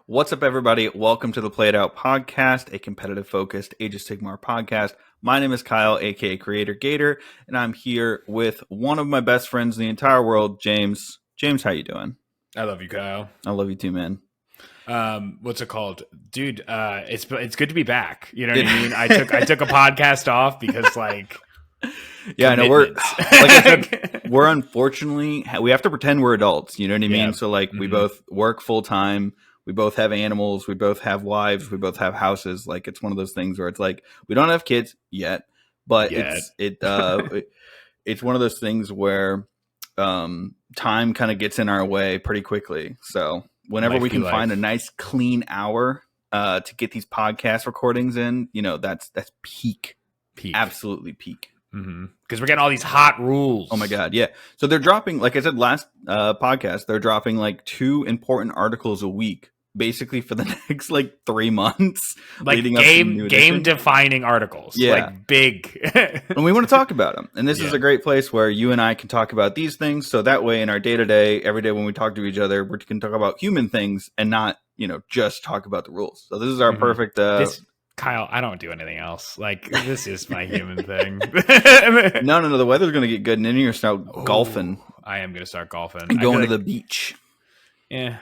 What's up, everybody? Welcome to the Play It Out podcast, a competitive-focused Age of Sigmar podcast. My name is Kyle, aka Creator Gator, and I'm here with one of my best friends in the entire world, James. James, how you doing? I love you, Kyle. I love you too, man. What's it called, dude? It's good to be back. You know what I mean? I took a podcast off because yeah, I know we're like I said, we're unfortunately we have to pretend we're adults. You know what I mean? So we both work full time. We both have animals. We both have wives. We both have houses. Like, it's one of those things where it's like, we don't have kids yet, but it's one of those things where time kind of gets in our way pretty quickly. So whenever we can find a nice clean hour to get these podcast recordings in, you know, that's peak, absolutely peak. Because we're getting all these hot rules. Oh my god, yeah. So they're dropping, like I said last podcast, they're dropping like 2 important articles a week, basically for the next 3 months, like leading game defining articles. Yeah, like big. And we want to talk about them. And this is a great place where you and I can talk about these things. So that way, in our day to day, every day when we talk to each other, we can talk about human things and not, just talk about the rules. So this is our perfect. Kyle, I don't do anything else. Like, this is my human thing. No. The weather's going to get good, and then you're going to start golfing. I am going to start golfing. And going to the beach. Yeah,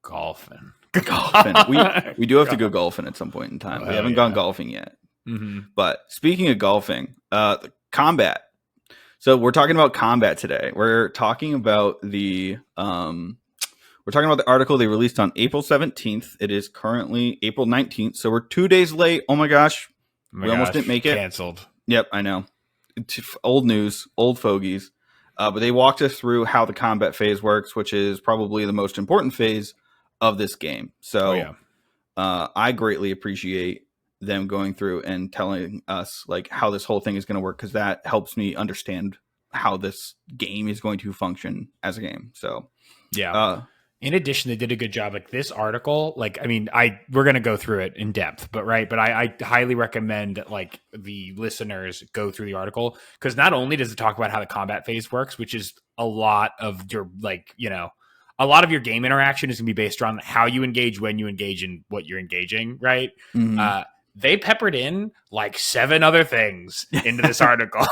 golfing. We do have to go golfing at some point in time. We haven't gone golfing yet. But speaking of golfing, combat. So we're talking about combat today. We're talking about the article they released on April 17th. It is currently April 19th. So we're 2 days late. Oh my gosh. We almost didn't make it. Canceled. Yep, I know. It's old news, old fogies. But they walked us through how the combat phase works, which is probably the most important phase of this game. So I greatly appreciate them going through and telling us how this whole thing is going to work, because that helps me understand how this game is going to function as a game. So in addition, they did a good job. Like, this article, we're going to go through it in depth, but I highly recommend that the listeners go through the article, because not only does it talk about how the combat phase works, which is a lot of your a lot of your game interaction is going to be based around how you engage, when you engage, and what you're engaging, right? They peppered in 7 other things into this article.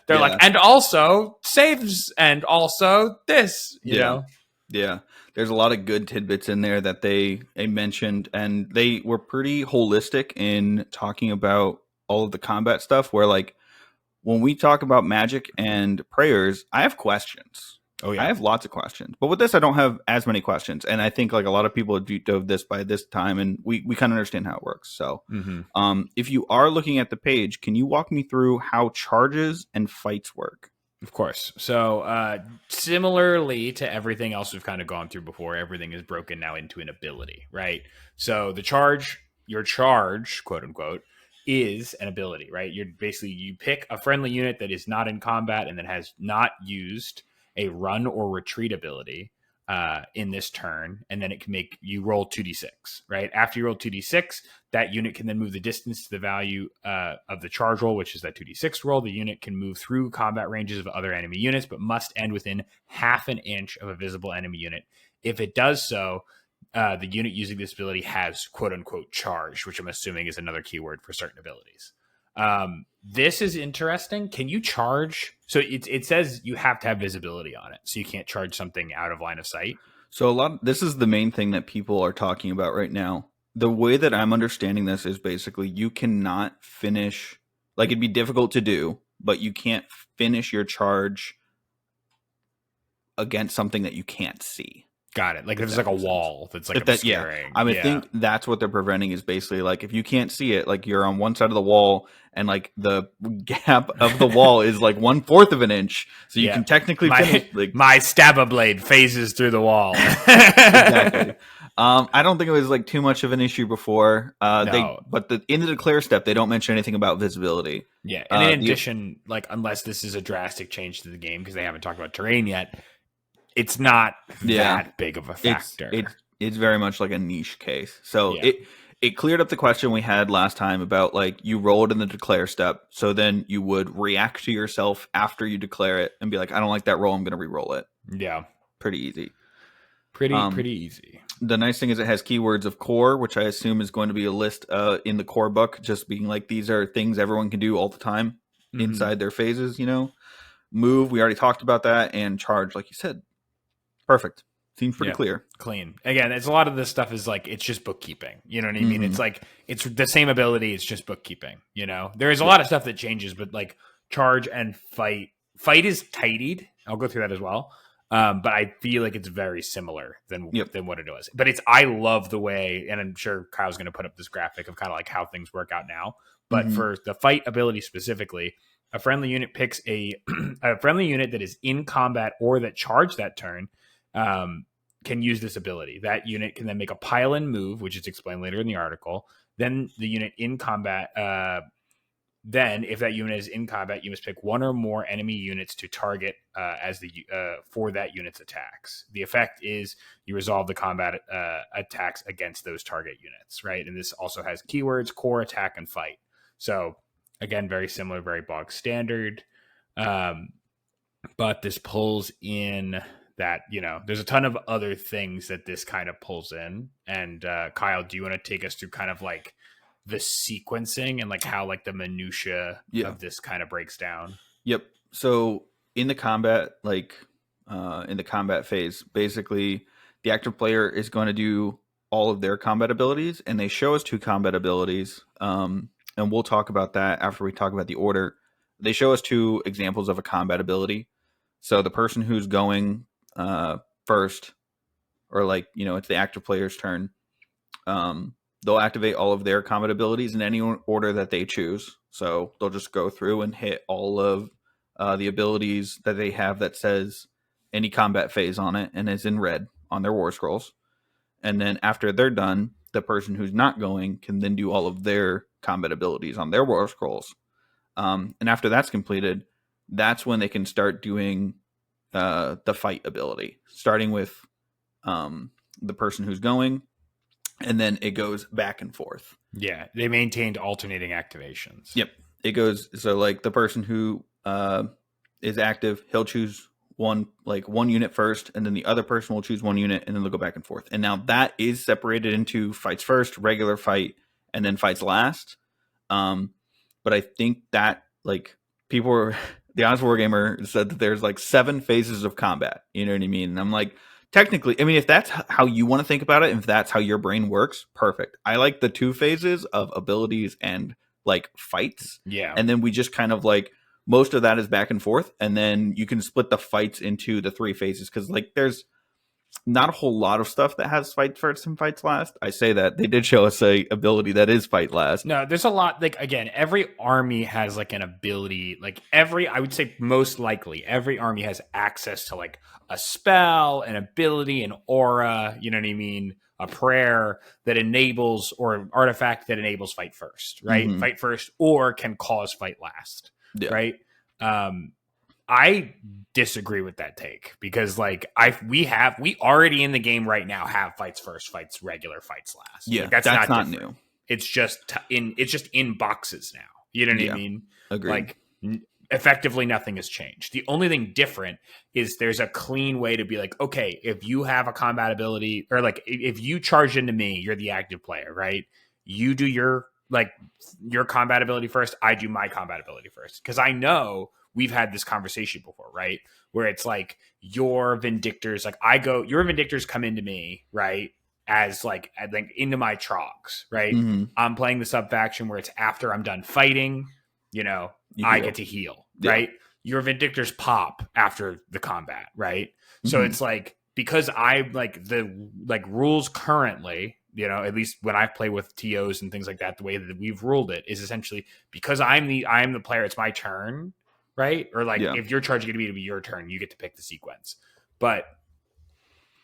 They're and also saves, and also this, you know? Yeah. There's a lot of good tidbits in there that they mentioned, and they were pretty holistic in talking about all of the combat stuff, where when we talk about magic and prayers, I have questions. Oh yeah, I have lots of questions, but with this, I don't have as many questions. And I think a lot of people have deep dove this by this time, and we kind of understand how it works. So if you are looking at the page, can you walk me through how charges and fights work? Of course. So similarly to everything else we've kind of gone through before, everything is broken now into an ability, right? So your charge, quote unquote, is an ability, right? You pick a friendly unit that is not in combat and that has not used a run or retreat ability in this turn, and then it can make you roll 2d6, right? After you roll 2d6, that unit can then move the distance to the value of the charge roll, which is that 2d6 roll. The unit can move through combat ranges of other enemy units, but must end within half an inch of a visible enemy unit. If it does so, the unit using this ability has quote-unquote charge, which I'm assuming is another keyword for certain abilities. This is interesting. Can you charge? So it says you have to have visibility on it, so you can't charge something out of line of sight. So this is the main thing that people are talking about right now. The way that I'm understanding this is basically you cannot finish, it'd be difficult to do, but you can't finish your charge against something that you can't see. Got it. Like, there's a wall that's obscuring. Yeah. I would think that's what they're preventing, is basically if you can't see it, you're on one side of the wall, and the gap of the wall is 1/4 of an inch, so you can technically finish. My stabber blade phases through the wall. Exactly. I don't think it was too much of an issue before. No. But in the declare step, they don't mention anything about visibility. Yeah, and in addition, unless this is a drastic change to the game, because they haven't talked about terrain yet, it's not that big of a factor. It's very much a niche case. So it cleared up the question we had last time about you roll it in the declare step, so then you would react to yourself after you declare it and be I don't like that roll, I'm going to re-roll it. Yeah. Pretty easy. Pretty easy. The nice thing is it has keywords of core, which I assume is going to be a list in the core book, just being like, these are things everyone can do all the time inside their phases, Move, we already talked about that, and charge, like you said. Perfect. Seems pretty clear. Clean. Again, it's a lot of this stuff is like, it's just bookkeeping. You know what I mean? It's like, it's the same ability. It's just bookkeeping. There is a lot of stuff that changes, but like charge and fight is tidied. I'll go through that as well. But I feel like it's very similar than what it was. But I love the way, and I'm sure Kyle's going to put up this graphic of kind of like how things work out now. But for the fight ability specifically, a friendly unit picks a friendly unit that is in combat or that charged that turn. Can use this ability. That unit can then make a pile and move, which is explained later in the article. Then the unit in combat, then if that unit is in combat, you must pick one or more enemy units to target for that unit's attacks. The effect is you resolve the combat attacks against those target units, right? And this also has keywords, core, attack, and fight. So again, very similar, very bog standard. But this pulls in that, there's a ton of other things that this kind of pulls in. And Kyle, do you want to take us through kind of like the sequencing and like how like the minutia of this kind of breaks down? Yep. So in the combat, in the combat phase, basically the active player is going to do all of their combat abilities, and they show us 2 combat abilities. And we'll talk about that after we talk about the order. They show us 2 examples of a combat ability. So the person who's going first, or it's the active player's turn, they'll activate all of their combat abilities in any order that they choose. So they'll just go through and hit all of the abilities that they have that says any combat phase on it and is in red on their war scrolls. And then after they're done, the person who's not going can then do all of their combat abilities on their war scrolls. And after that's completed, that's when they can start doing the fight ability, starting with the person who's going, and then it goes back and forth. Yeah, they maintained alternating activations. Yep, it goes, so like the person who is active, he'll choose one unit first, and then the other person will choose one unit, and then they'll go back and forth. And now that is separated into fights first, regular fight, and then fights last. But I think that people were, the Honest Wargamer said that there's 7 phases of combat. You know what I mean? And I'm like, technically, I mean, if that's how you want to think about it, if that's how your brain works, perfect. I like the 2 phases of abilities and fights. Yeah. And then we just kind of most of that is back and forth. And then you can split the fights into the 3 phases. Cause there's not a whole lot of stuff that has fight first and fights last. I say that they did show us a ability that is fight last. No, there's a lot. Again, every army has an ability. I would say most likely every army has access to a spell, an ability, an aura. You know what I mean? A prayer that enables, or an artifact that enables fight first, right? Mm-hmm. Fight first, or can cause fight last, right? I disagree with that take because we already in the game right now have fights first, fights regular, fights last. Yeah, that's not new. It's just in boxes now. You know what I mean? Agreed. Effectively nothing has changed. The only thing different is there's a clean way to be okay, if you have a combat ability, or if you charge into me, you're the active player, right? You do your combat ability first, I do my combat ability first. Because I know we've had this conversation before, right? Where it's your Vindictors, your Vindictors come into me, right? As into my Trogs, right? Mm-hmm. I'm playing the sub faction where it's after I'm done fighting, I get to heal, right? Your Vindictors pop after the combat, right? Mm-hmm. So it's because I the rules currently, at least when I play with TOs and things like that, the way that we've ruled it is essentially because I'm the player, it's my turn, right? Or if you're charging it to be your turn, you get to pick the sequence. But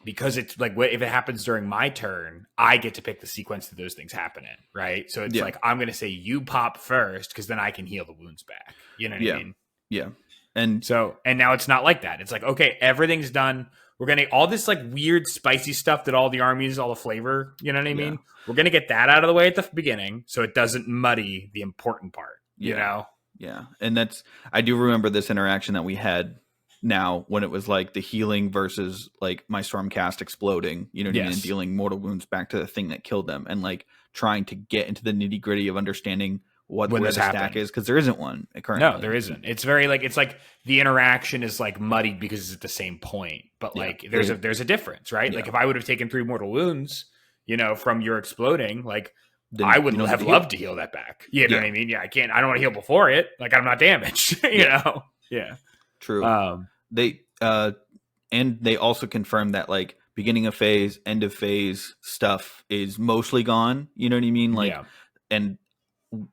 because it's if it happens during my turn, I get to pick the sequence that those things happen in, right? So it's I'm going to say you pop first because then I can heal the wounds back. You know what I mean? Yeah. And now it's not like that. It's okay, everything's done. We're going to all this weird spicy stuff that all the armies, all the flavor, you know what I mean? We're going to get that out of the way at the beginning so it doesn't muddy the important part, you know? Yeah. And I do remember this interaction that we had now when it was like the healing versus like my Stormcast exploding, you know what I mean, and dealing mortal wounds back to the thing that killed them, and like trying to get into the nitty gritty of understanding where the stack is, because there isn't one currently. No, there isn't. It's very like, it's like the interaction is like muddied because it's at the same point, but like there's a difference, right? Like if I would have taken 3 mortal wounds, you know, from your exploding, like then I would have loved to heal that back. You know what I mean? Yeah, I can't. I don't want to heal before it. Like I'm not damaged. you know? Yeah. True. And they also confirmed that like beginning of phase, end of phase stuff is mostly gone. You know what I mean? Like, and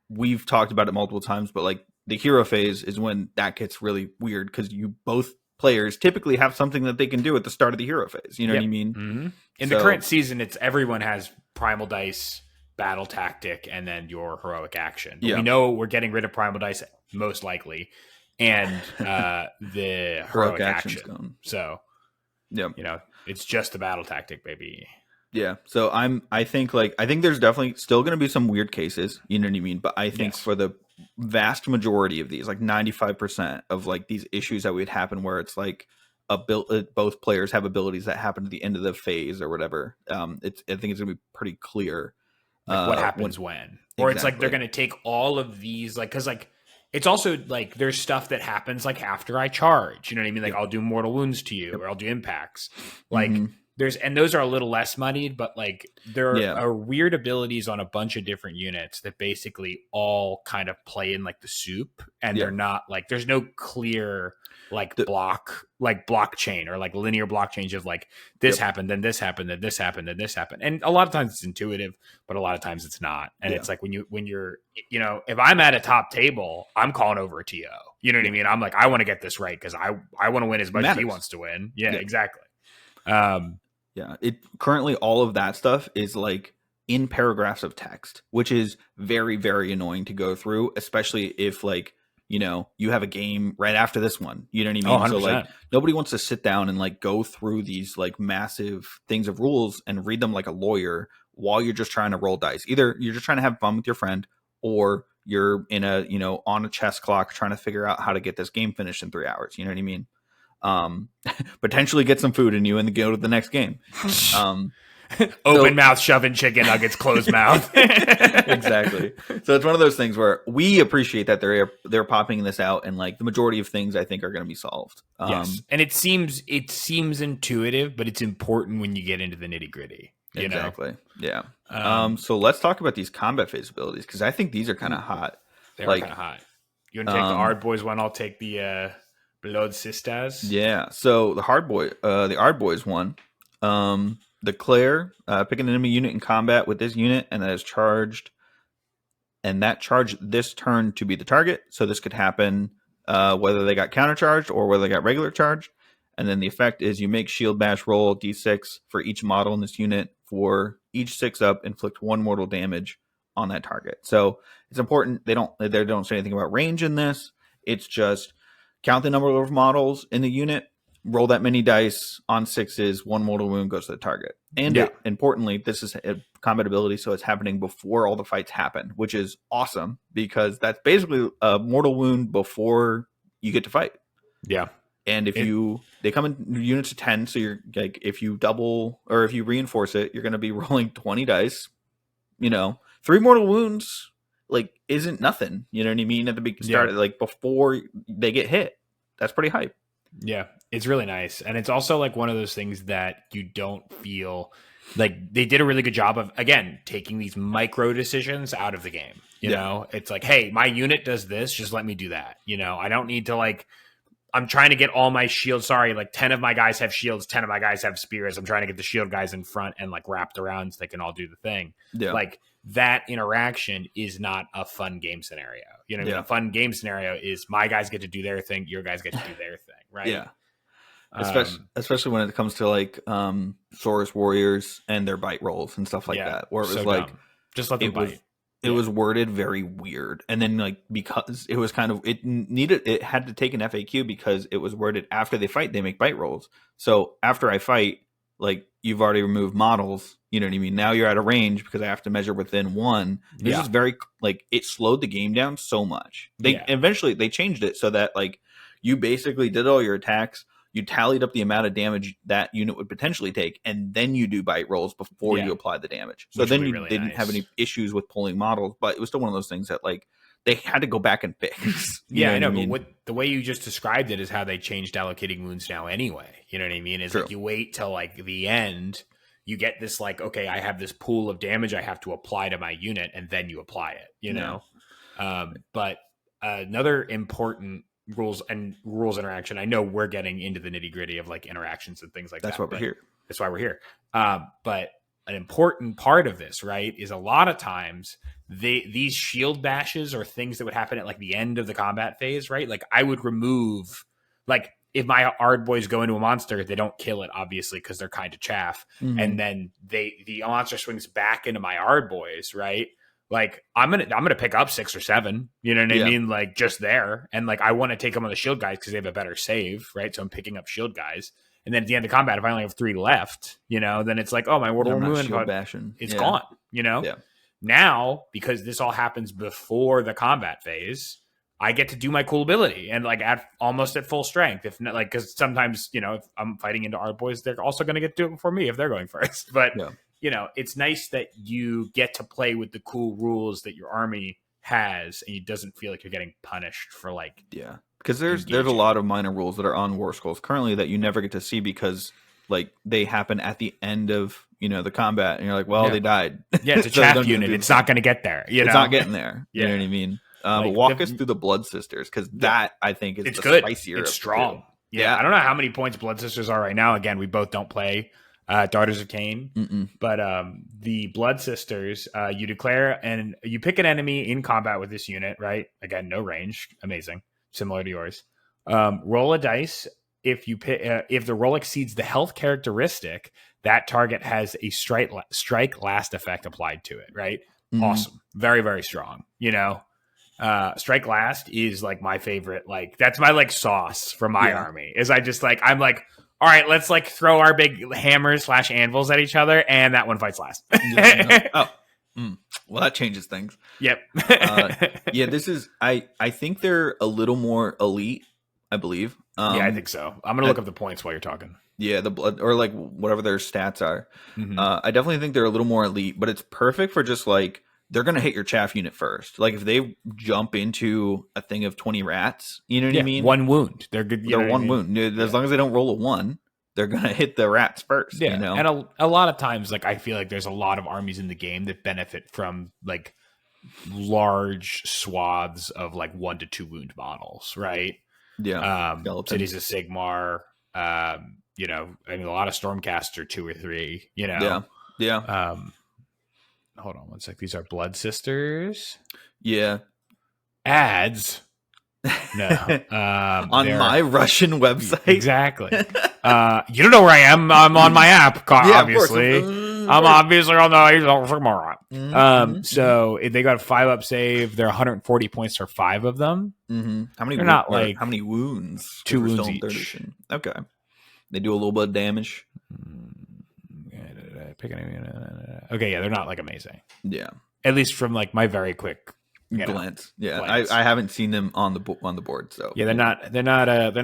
we've talked about it multiple times, but like the hero phase is when that gets really weird, because you both players typically have something that they can do at the start of the hero phase. You know what I mean? Mm-hmm. In the current season, it's everyone has primal dice, battle tactic, and then your heroic action. But we know we're getting rid of primal dice most likely, and the heroic action. Gone. So, you know, it's just the battle tactic, baby. Yeah. So I think there's definitely still going to be some weird cases, you know what I mean? But I think for the vast majority of these, like 95% of like these issues that would happen where it's like both players have abilities that happen at the end of the phase or whatever. I think it's going to be pretty clear. Like what happens when. Or it's like they're going to take all of these, like, because like it's also like there's stuff that happens like after I charge, you know what I mean? Like I'll do mortal wounds to you, or I'll do impacts. Like and those are a little less moneyed, but like there are weird abilities on a bunch of different units that basically all kind of play in like the soup, and they're not like, there's no clear like blockchain or like linear blockchains of like this happened, then this happened, then this happened, then this happened. And a lot of times it's intuitive, but a lot of times it's not. And it's like when you're, you know, if I'm at a top table, I'm calling over a TO. You know what I mean? I'm like, I want to get this right because I want to win as much as he wants to win. Yeah, exactly. It currently all of that stuff is like in paragraphs of text, which is very, very annoying to go through, especially if like, you know, you have a game right after this one. You know what I mean? So like nobody wants to sit down and like go through these like massive things of rules and read them like a lawyer while you're just trying to roll dice. Either you're just trying to have fun with your friend, or you're in a, you know, on a chess clock trying to figure out how to get this game finished in 3 hours. You know what I mean? Potentially get some food in you and go to the next game. Open mouth shoving chicken nuggets, closed mouth. Exactly. So it's one of those things where we appreciate that they're popping this out, and like the majority of things I think are going to be solved. Yes, and it seems intuitive, but it's important when you get into the nitty gritty. Exactly. Yeah. So let's talk about these combat phase abilities, because I think these are kind of hot. They're kind of hot. You want to take the Ard Boys one? I'll take the Blood Sisters. Yeah. So the Ard Boys one. Declare, pick an enemy unit in combat with this unit, and that is charged. And that charge this turn to be the target. So this could happen whether they got countercharged or whether they got regular charged. And then the effect is you make Shield Bash roll D6 for each model in this unit. For each 6-up, inflict 1 mortal damage on that target. So it's important. They don't say anything about range in this. It's just count the number of models in the unit. Roll that many dice on 6s, 1 mortal wound goes to the target. And importantly, this is a combat ability, so it's happening before all the fights happen, which is awesome, because that's basically a mortal wound before you get to fight. Yeah. And if they come in units of 10, so you're like, if you double or if you reinforce it, you're going to be rolling 20 dice. You know, 3 mortal wounds like isn't nothing. You know what I mean? At the start, like before they get hit, that's pretty hype. Yeah, it's really nice. And it's also like one of those things that you don't feel like they did a really good job of, again, taking these micro decisions out of the game. You know, it's like, hey, my unit does this, just let me do that. You know, I don't need to like, I'm trying to get all my shields. Sorry, like 10 of my guys have shields, 10 of my guys have spears. I'm trying to get the shield guys in front and like wrapped around so they can all do the thing. Yeah. Like that interaction is not a fun game scenario. You know what I mean? A fun game scenario is my guys get to do their thing, your guys get to do their thing, right? Yeah. Especially when it comes to like Saurus Warriors and their bite rolls and stuff like that, where it was like dumb. Just let them bite. It was worded very weird, and then like because it was kind of it had to take an FAQ because it was worded after they fight they make bite rolls. So after I fight, like you've already removed models. You know what I mean? Now you're out of range because I have to measure within 1. This is very like it slowed the game down so much. Eventually they changed it so that like You basically did all your attacks. You tallied up the amount of damage that unit would potentially take, and then you do bite rolls before you apply the damage. So then you didn't have any issues with pulling models, but it was still one of those things that like they had to go back and fix. Yeah, I know, but the way you just described it is how they changed allocating wounds now anyway. You know what I mean? It's like you wait till like the end, you get this like, okay, I have this pool of damage I have to apply to my unit, and then you apply it, you know? But another important rules interaction. I know we're getting into the nitty gritty of like interactions and things like that. That's why we're here. That's why we're here. But an important part of this, right, is a lot of times these shield bashes are things that would happen at like the end of the combat phase, right? Like I would remove, like if my Ard boys go into a monster, they don't kill it obviously because they're kind of chaff, and then the monster swings back into my Ard boys, right? Like I'm gonna pick up 6 or 7, you know what I mean? Like just there, and like I want to take them on the shield guys because they have a better save, right? So I'm picking up shield guys, and then at the end of combat, if I only have 3 left, you know, then it's like, oh, my World War Moon, it's gone, you know. Yeah. Now because this all happens before the combat phase, I get to do my cool ability and like almost at full strength, if not like because sometimes you know if I'm fighting into Ard boys, they're also gonna get to do it before me if they're going first, but. Yeah. You know, it's nice that you get to play with the cool rules that your army has, and it doesn't feel like you're getting punished for like because there's a lot of minor rules that are on War Scrolls currently that you never get to see because like they happen at the end of the combat, and you're like, well, they died. Yeah, it's a chaff unit. It's not going to get there. It's not getting there. You know what I mean? But walk us through the Blood Sisters because that I think is good. Spicier. It's strong. Yeah, I don't know how many points Blood Sisters are right now. Again, we both don't play Daughters of Cain, but the Blood Sisters, you declare and you pick an enemy in combat with this unit, right? Again, no range, amazing, similar to yours. Roll a dice. If you pick, if the roll exceeds the health characteristic, that target has a strike last effect applied to it, right? Awesome, very very strong. You know, strike last is like my favorite. Like that's my like sauce for my army. Is I just like I'm like. All right, let's like throw our big hammers / anvils at each other, and that one fights last. Well, that changes things. Yep. This is I think they're a little more elite, I believe. Yeah, I think so. I'm gonna look up the points while you're talking. Yeah, the blood or like whatever their stats are. I definitely think they're a little more elite, but it's perfect for just like they're going to hit your chaff unit first. Like if they jump into a thing of 20 rats, you know what I mean? 1 wound. They're good. They're 1 wound. As long as they don't roll a 1, they're going to hit the rats first. Yeah. You know? And a lot of times, like I feel like there's a lot of armies in the game that benefit from like large swaths of like 1 to 2 wound models, right? Yeah. Cities of Sigmar, you know, I mean, a lot of Stormcaster 2 or 3, you know? Yeah. Hold on one sec. These are Blood Sisters. Yeah. Ads. No. On my Russian website. Exactly. You don't know where I am. I'm on my app, obviously. I'm obviously on the So if they got a 5-up save, they're 140 points for 5 of them. How many? They're not like how many wounds? 2 wounds each. Okay. They do a little bit of damage. Okay, yeah, they're not like amazing. Yeah, at least from like my very quick glance. I haven't seen them on the board. So yeah, they're not.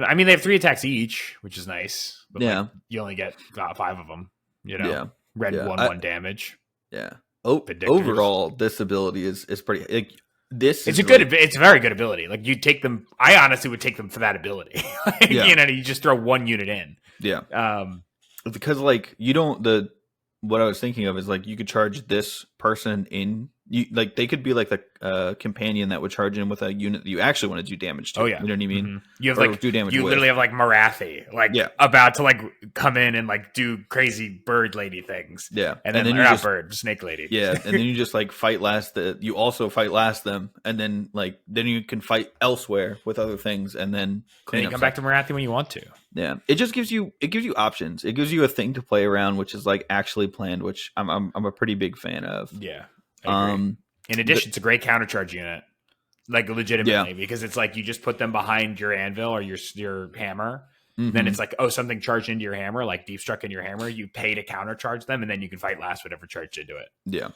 I mean, they have 3 attacks each, which is nice. But like, you only get 5 of them. You know, red 1/1 damage. Yeah. Overall, this ability is pretty. It's a very good ability. Like you take them. I honestly would take them for that ability. You know, you just throw 1 unit in. Yeah. Because like you don't what I was thinking of is like you could charge this person in. Like they could be like the companion that would charge in with a unit that you actually want to do damage to. Oh yeah, you know what I mean. You have like do damage. You literally have like Marathi, like about to like come in and like do crazy bird lady things. Yeah, and then you're not bird snake lady. Yeah, and then you just like fight last. You also fight last them, and then you can fight elsewhere with other things, and then you come back to Marathi when you want to. Yeah, it just gives you options. It gives you a thing to play around, which is like actually planned, which I'm a pretty big fan of. Yeah. In addition, it's a great countercharge unit, like legitimately, because it's like you just put them behind your anvil or your hammer. Then it's like, oh, something charged into your hammer, like deep struck in your hammer. You pay to countercharge them, and then you can fight last whatever charged into it. Yeah.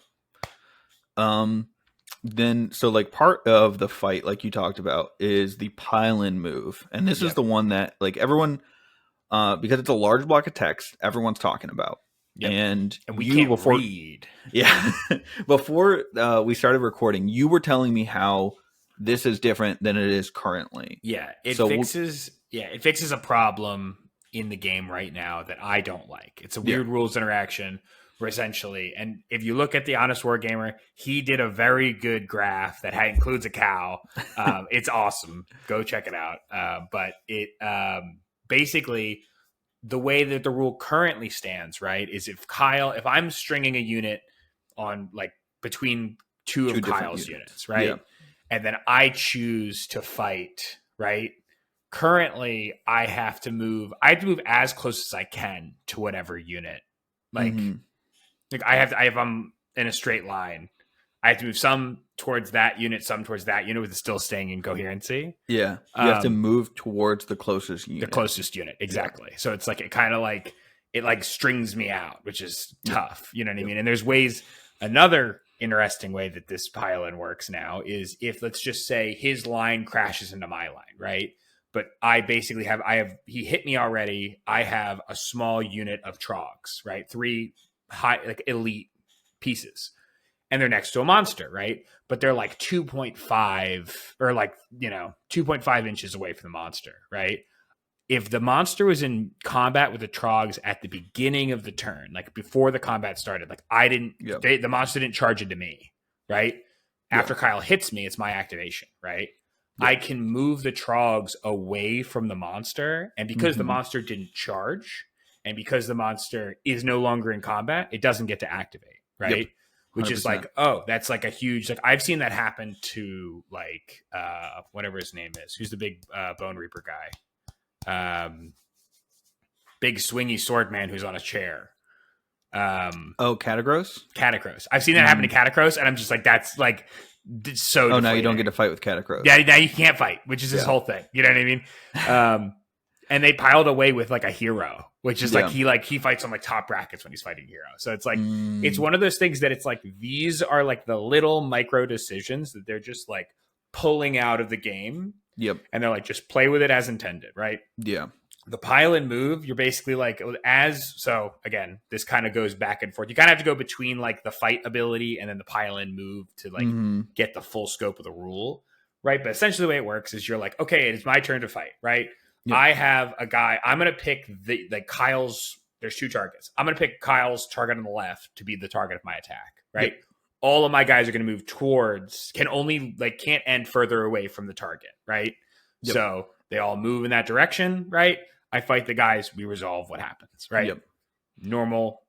Then, so like part of the fight, like you talked about, is the pile-in move, and this is Yep. the one that like everyone, because it's a large block of text, everyone's talking about. Yep. And And we you can't before, read. yeah, before we started recording, you were telling me how this is different than it is currently. Yeah, it So fixes a problem in the game right now that I don't like. It's a yeah, weird rules interaction where essentially, and if you look at the Honest Wargamer, he did a very good graph that includes a cow. It's awesome. Go check it out. But it basically, the way that the rule currently stands, right, is if I'm stringing a unit on like between two two of different Kyle's units, Yeah. right? And then I choose to fight, right? Currently, I have to move as close as I can to whatever unit. Like, Mm-hmm. I'm in a straight line. I have to move some towards that unit, some towards that unit, with it still staying in coherency. Yeah, you have to move towards the closest unit. The closest unit, exactly. Yeah. So it's like it like strings me out, which is tough. You know what I mean? And there's ways. Another interesting way that this pile-in works now is if, let's just say, his line crashes into my line, right? But I basically he hit me already. I have a small unit of trogs, right? 3 high, like elite pieces. And they're next to a monster, right? But they're like 2.5 or like, 2.5 inches away from the monster, right? If the monster was in combat with the trogs at the beginning of the turn, like before the combat started, like the monster didn't charge into me, right? After Kyle hits me, it's my activation, right? I can move the trogs away from the monster. And because the monster didn't charge, and because the monster is no longer in combat, it doesn't get to activate, right? Yep. Which is like, oh, that's like a huge, like I've seen that happen to like whatever his name is. Who's the big Bone Reaper guy? Big swingy sword man who's on a chair. Catagros? Catacross. I've seen that happen to Catacross, and I'm just like, that's like so deflating. Now you don't get to fight with Catacross. Yeah, now you can't fight, which is his whole thing. You know what I mean? And they piled away with like a hero, which is like he fights on like top brackets when he's fighting hero. So it's like it's one of those things that it's like these are like the little micro decisions that they're just like pulling out of the game. Yep. And they're like, just play with it as intended, right? Yeah. The pile-in move, you're basically like so again, this kind of goes back and forth. You kind of have to go between like the fight ability and then the pile-in move to like get the full scope of the rule, right? But essentially the way it works is you're like, okay, it's my turn to fight, right? Yep. I have a guy. I'm going to pick Kyle's. There's 2 targets. I'm going to pick Kyle's target on the left to be the target of my attack. Right. Yep. All of my guys are going to move towards. Can't end further away from the target. Right. Yep. So they all move in that direction. Right. I fight the guys. We resolve what happens. Right. Yep. Normal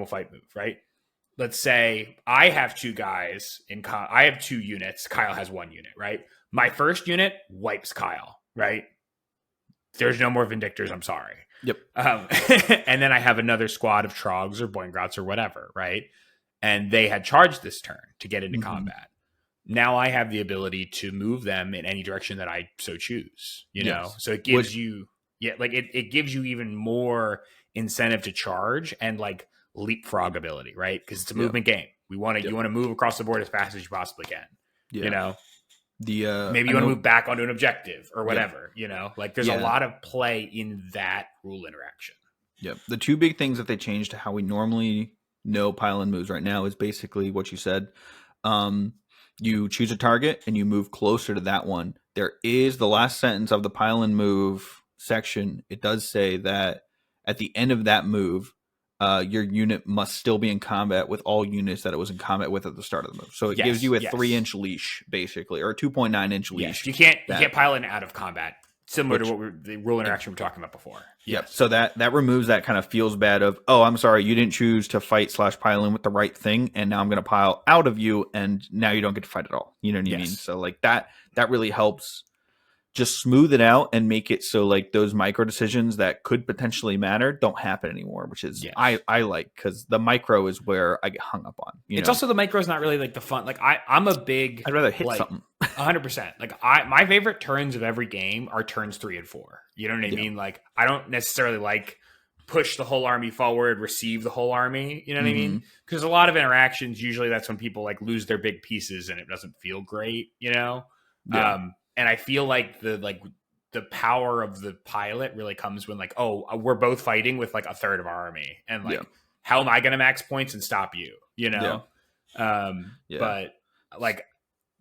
fight move. Right. Let's say I have 2 guys I have 2 units. Kyle has 1 unit. Right. My first unit wipes Kyle. Right. There's no more Vindictors. I'm sorry. Yep. And then I have another squad of Trogs or Boingrots or whatever, right? And they had charged this turn to get into combat. Now I have the ability to move them in any direction that I so choose, you know? So it gives it gives you even more incentive to charge and like leapfrog ability, right? Because it's a movement game. You want to move across the board as fast as you possibly can, you know? Maybe you want to move back onto an objective or whatever, you know, like there's a lot of play in that rule interaction. Yep. The 2 big things that they changed to how we normally know pile-in moves right now is basically what you said. You choose a target and you move closer to that one. There is the last sentence of the pile-in move section. It does say that at the end of that move, your unit must still be in combat with all units that it was in combat with at the start of the move. So it gives you a 3-inch leash, basically, or a 2.9-inch leash. You can't pile in out of combat, similar to the rule interaction we were talking about before. Yep. So that removes that kind of feels bad of, oh, I'm sorry, you didn't choose to fight / pile in with the right thing, and now I'm going to pile out of you, and now you don't get to fight at all. You know what I mean? So like that really helps just smooth it out and make it so like those micro decisions that could potentially matter don't happen anymore, which is I like, because the micro is where I get hung up on. It's also the micro is not really like the fun. Like I'm a big. I'd rather hit something. 100%. Like my favorite turns of every game are turns 3 and 4. You know what I mean? Like I don't necessarily like push the whole army forward, receive the whole army. You know what I Mm-hmm. mean? Because a lot of interactions, usually that's when people like lose their big pieces and it doesn't feel great, you know? Yeah. And I feel like the power of the pilot really comes when like, oh, we're both fighting with like a third of our army. And like, Yeah. how am I going to max points and stop you? You know? Yeah. But like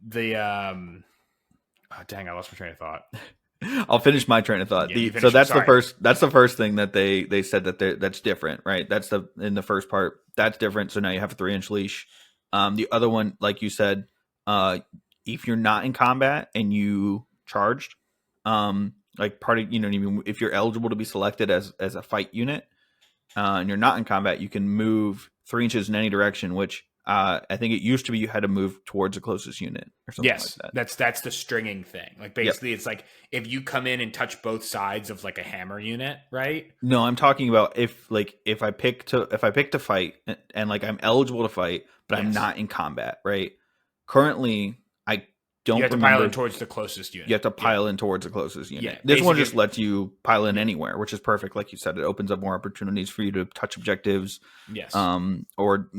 the, oh, dang, I lost my train of thought. I'll finish my train of thought. Yeah, So that's sorry. the first thing that they said that's different, right? That's in the first part. That's different. So now you have a 3-inch leash. The other one, like you said, if you're not in combat and you charged, like part of, if you're eligible to be selected as a fight unit, and you're not in combat, you can move 3 inches in any direction, which I think it used to be you had to move towards the closest unit or something like that. That's the stringing thing. Like basically it's like if you come in and touch both sides of like a hammer unit, right? No, I'm talking about if I pick to fight and like I'm eligible to fight, but I'm not in combat, right? Currently, I don't. You have to pile in towards the closest unit. You have to pile in towards the closest unit. Yeah, this one just lets you pile in anywhere, which is perfect. Like you said, it opens up more opportunities for you to touch objectives. Yes. Or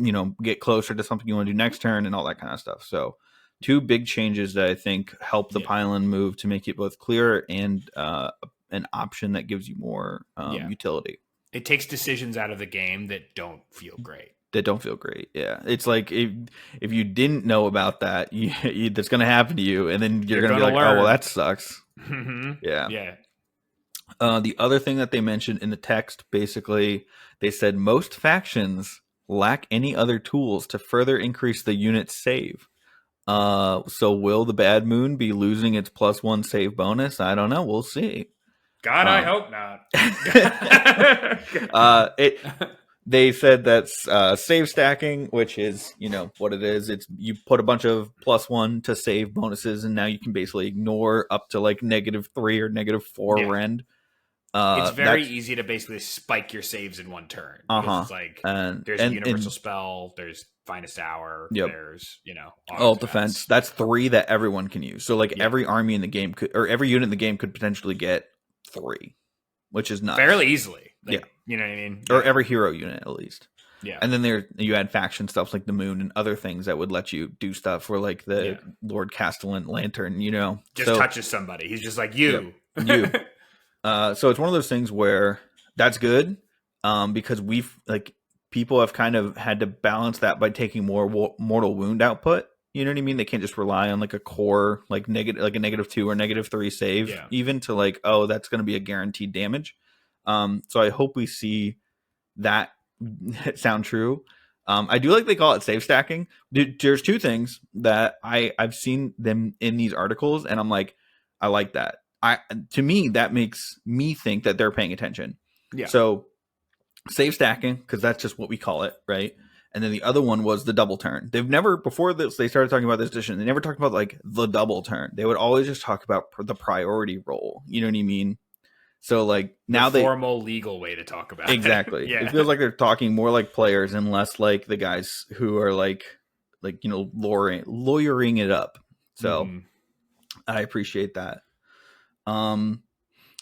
get closer to something you want to do next turn and all that kind of stuff. So, 2 big changes that I think help the pile-in move to make it both clearer and an option that gives you more utility. It takes decisions out of the game that don't feel great. Yeah, it's like if you didn't know about that, that's going to happen to you, and then you're going to be like, learn. Oh, well, that sucks. Yeah. The other thing that they mentioned in the text, basically, they said most factions lack any other tools to further increase the unit's save. So will the Bad Moon be losing its +1 save bonus? I don't know. We'll see. God, I hope not. They said that's save stacking, which is, what it is. It's you put a bunch of +1 to save bonuses, and now you can basically ignore up to like -3 or -4 rend. It's very easy to basically spike your saves in one turn. It's like there's a universal spell, there's finest hour, there's alt defense. That's 3 that everyone can use. So like every army in the game could, or every unit in the game could potentially get 3, which is nuts. Fairly easily. You know what I mean? Or every hero unit at least. Yeah. And then you add faction stuff like the Moon and other things that would let you do stuff for like the Lord Castellan Lantern, Just touches somebody. He's just like, you. You. So it's one of those things where that's good, because people have kind of had to balance that by taking more mortal wound output. You know what I mean? They can't just rely on like a core, like a -2 or -3 save, even to like, oh, that's going to be a guaranteed damage. So I hope we see that sound true. I do like they call it save stacking. There's 2 things that I've seen them in these articles, and I'm like, I like that. To me, that makes me think that they're paying attention. Yeah. So save stacking, because that's just what we call it, right? And then the other one was the double turn. They've never, before this, they started talking about this edition, they never talked about like the double turn. They would always just talk about the priority roll. You know what I mean? So like now the formal legal way to talk about exactly. It feels like they're talking more like players and less like the guys who are like lawyering it up. So I appreciate that.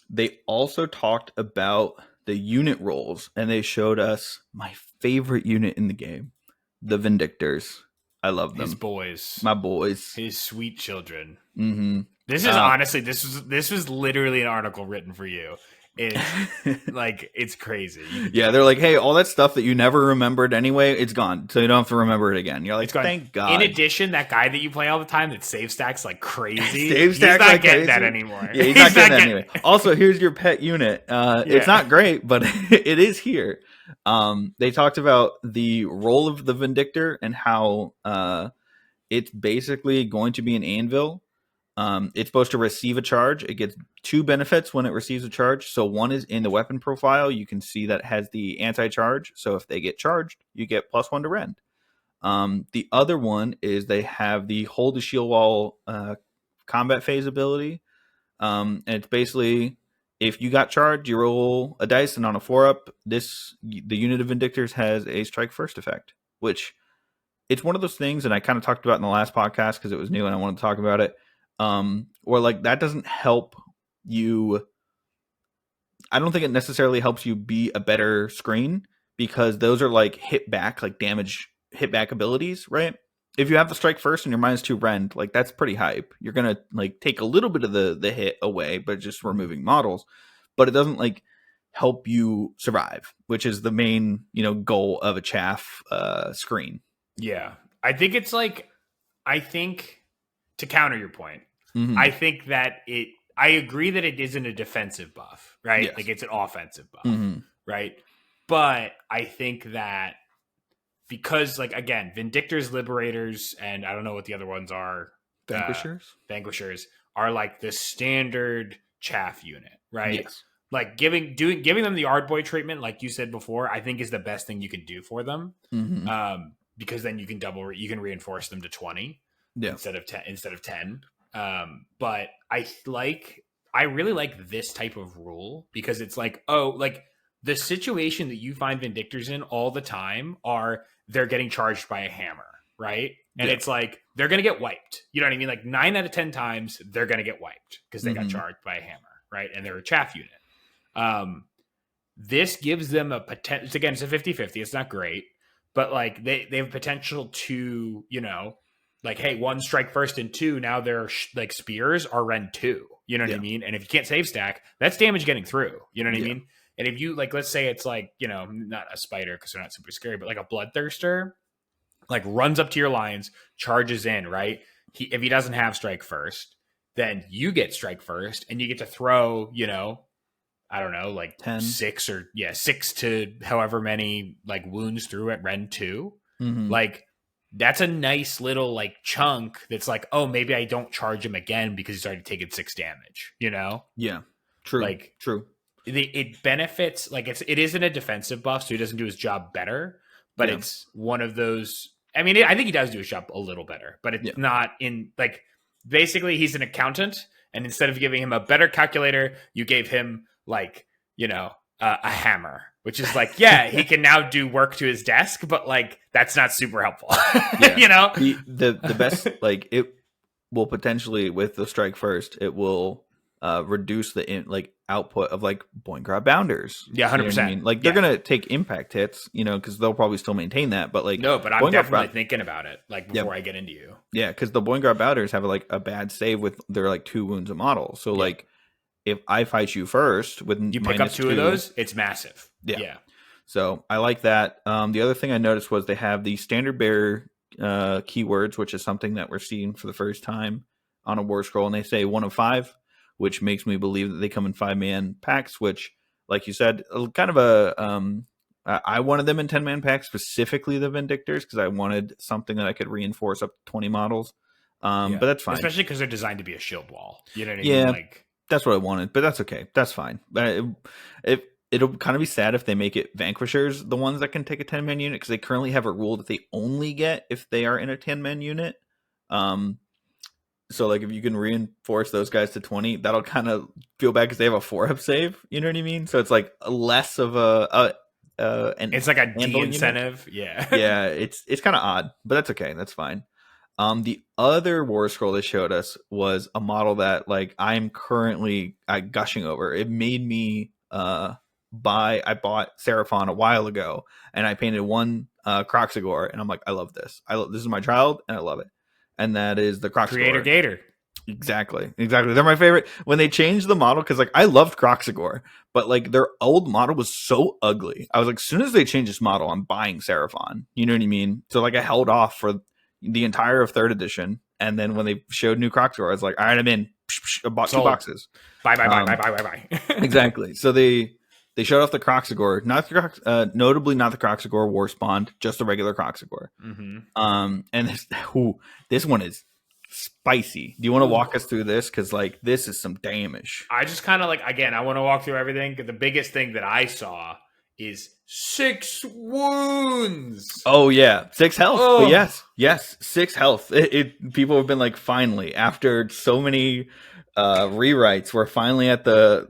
They also talked about the unit roles, and they showed us my favorite unit in the game, the Vindictors. I love them. His boys. My boys. His sweet children. Mm-hmm. This is honestly, this was literally an article written for you. It's like, it's crazy. Yeah, they're like, hey, all that stuff that you never remembered anyway, it's gone. So you don't have to remember it again. You're like, thank God. In addition, that guy that you play all the time that save stacks like crazy, he's not like getting that anymore. Yeah, he's not getting that anyway. Also, here's your pet unit. It's not great, but it is here. They talked about the role of the Vindictor and how it's basically going to be an anvil. It's supposed to receive a charge. It gets 2 benefits when it receives a charge. So one is in the weapon profile. You can see that it has the anti-charge. So if they get charged, you get +1 to rend. The other one is they have the hold the shield wall combat phase ability. And it's basically, if you got charged, you roll a dice, and on a 4-up, the unit of Vindictors has a strike first effect, which it's one of those things, and I kind of talked about in the last podcast because it was new and I wanted to talk about it. Or like that doesn't help you I don't think it necessarily helps you be a better screen, because those are like hit back, like damage hit back abilities, right? If you have the strike first and your -2 rend, like that's pretty hype. You're gonna like take a little bit of the hit away, but just removing models. But it doesn't like help you survive, which is the main, goal of a chaff screen. Yeah. I think it's like, I think to counter your point, Mm-hmm. I think that I agree that it isn't a defensive buff, right? Yes. Like it's an offensive buff, Mm-hmm. right? But I think that because, like, again, Vindictors, Liberators, and I don't know what the other ones are. Vanquishers are like the standard chaff unit, right? Yes. Like giving them the Ard Boy treatment, like you said before, I think is the best thing you can do for them. Mm-hmm. Because then you can reinforce them to 20 instead of 10. But I really like this type of rule, because it's like, the situation that you find Vindictors in all the time are they're getting charged by a hammer, right? And it's like they're going to get wiped. You know what I mean? Like 9 out of 10 times they're going to get wiped because they got charged by a hammer, right? And they're a chaff unit. This gives them a potential. Again, it's a 50-50. It's not great, but like they have potential to, like, hey, 1 strike first and 2. Now their like spears are rend 2. You know what I mean? And if you can't save stack, that's damage getting through. You know what I mean? And if you, like, let's say it's like, not a spider because they're not super scary, but like a bloodthirster, like runs up to your lines, charges in, right? If he doesn't have strike first, then you get strike first and you get to throw, I don't know, like 10. 6 to however many like wounds through at rend 2. Mm-hmm. Like, that's a nice little like chunk that's like, oh, maybe I don't charge him again because he's already taken 6 damage, Yeah, true. Like, true. It benefits, like it isn't a defensive buff, so he doesn't do his job better, but it's one of those. I mean, I think he does do his job a little better, but it's not in, like, basically he's an accountant, and instead of giving him a better calculator, you gave him like, a hammer, which is like, he can now do work to his desk, but like that's not super helpful. The best, like, it will potentially, with the strike first, it will reduce the output of like Boingrab bounders. 100%. I mean? Like they're gonna take impact hits, because they'll probably still maintain that. But like, no, but I'm definitely thinking about it, like, before I get into you. Yeah, because the Boingrab bounders have like a bad save with their like 2 wounds a model. So like, if I fight you first with you pick up 2 of those, it's massive. Yeah. So I like that. The other thing I noticed was they have the standard bearer keywords, which is something that we're seeing for the first time on a war scroll, and they say 1 of 5. Which makes me believe that they come in 5-man packs, which, like you said, kind of I wanted them in 10-man packs, specifically the Vindictors, because I wanted something that I could reinforce up to 20 models. But that's fine. Especially because they're designed to be a shield wall. You know what I mean? Like, that's what I wanted, but that's okay. That's fine. It'll kind of be sad if they make it Vanquishers the ones that can take a 10-man unit, because they currently have a rule that they only get if they are in a 10-man unit. So, like, if you can reinforce those guys to 20, that'll kind of feel bad because they have a 4-up save. You know what I mean? So it's like less of it's like a D incentive. Unit. Yeah, it's kind of odd, but that's okay. That's fine. The other war scroll they showed us was a model that, like, I'm currently gushing over. It made me I bought Seraphon a while ago, and I painted 1 Kroxigor, and I'm like, I love this. This is my child, and I love it. And that is the Kroxigor. Creator Gator. Exactly. They're my favorite. When they changed the model, because like I loved Kroxigor, but like their old model was so ugly. I was like, as soon as they change this model, I'm buying Seraphon. You know what I mean? So like I held off for the entire of 3rd edition, and then when they showed new Kroxigor, I was like, all right, I'm in. I bought 2 boxes. Bye. Exactly. So they showed off the Kroxigor, notably not the Kroxigor War Spawned, just the regular Kroxigor. Mm-hmm. And this one is spicy. Do you want to walk us through this? Because like this is some damage. I just kind of like, again, I want to walk through everything. The biggest thing that I saw is 6 wounds. Oh yeah, 6 health. Oh. But yes, 6 health. People have been like, finally, after so many rewrites, we're finally at the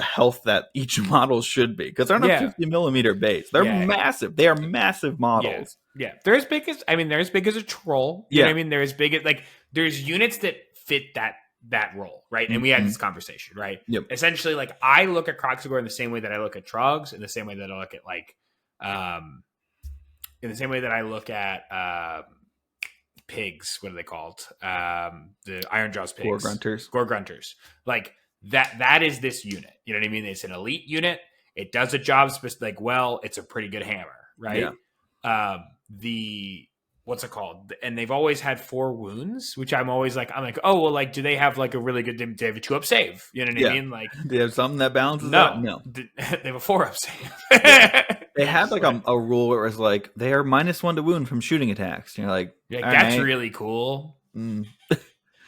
health that each model should be, because they're not 50 millimeter base. They're massive. They are massive models. Yeah. They're as big as a troll. You know what I mean? They're as big as, like, there's units that fit that that role, right? And we had this conversation, right? Yep. Essentially, like I look at Kroxigor in the same way that I look at Trogs, in the same way that I look at like, in the same way that I look at pigs. What are they called? The Iron Jaws pigs, Gore Grunters. Like that is this unit. You know what I mean? It's an elite unit. It does a job like well. It's a pretty good hammer, right? Yeah. What's it called? And they've always had 4 wounds, which I'm like, oh, well, like, do they have like a really good, they have a 2-up save? You know what I mean? Like, do they have something that balances that? No. They have a 4-up save. They had like a rule where it was like, they are -1 to wound from shooting attacks. And you're like, that's really cool. Yeah.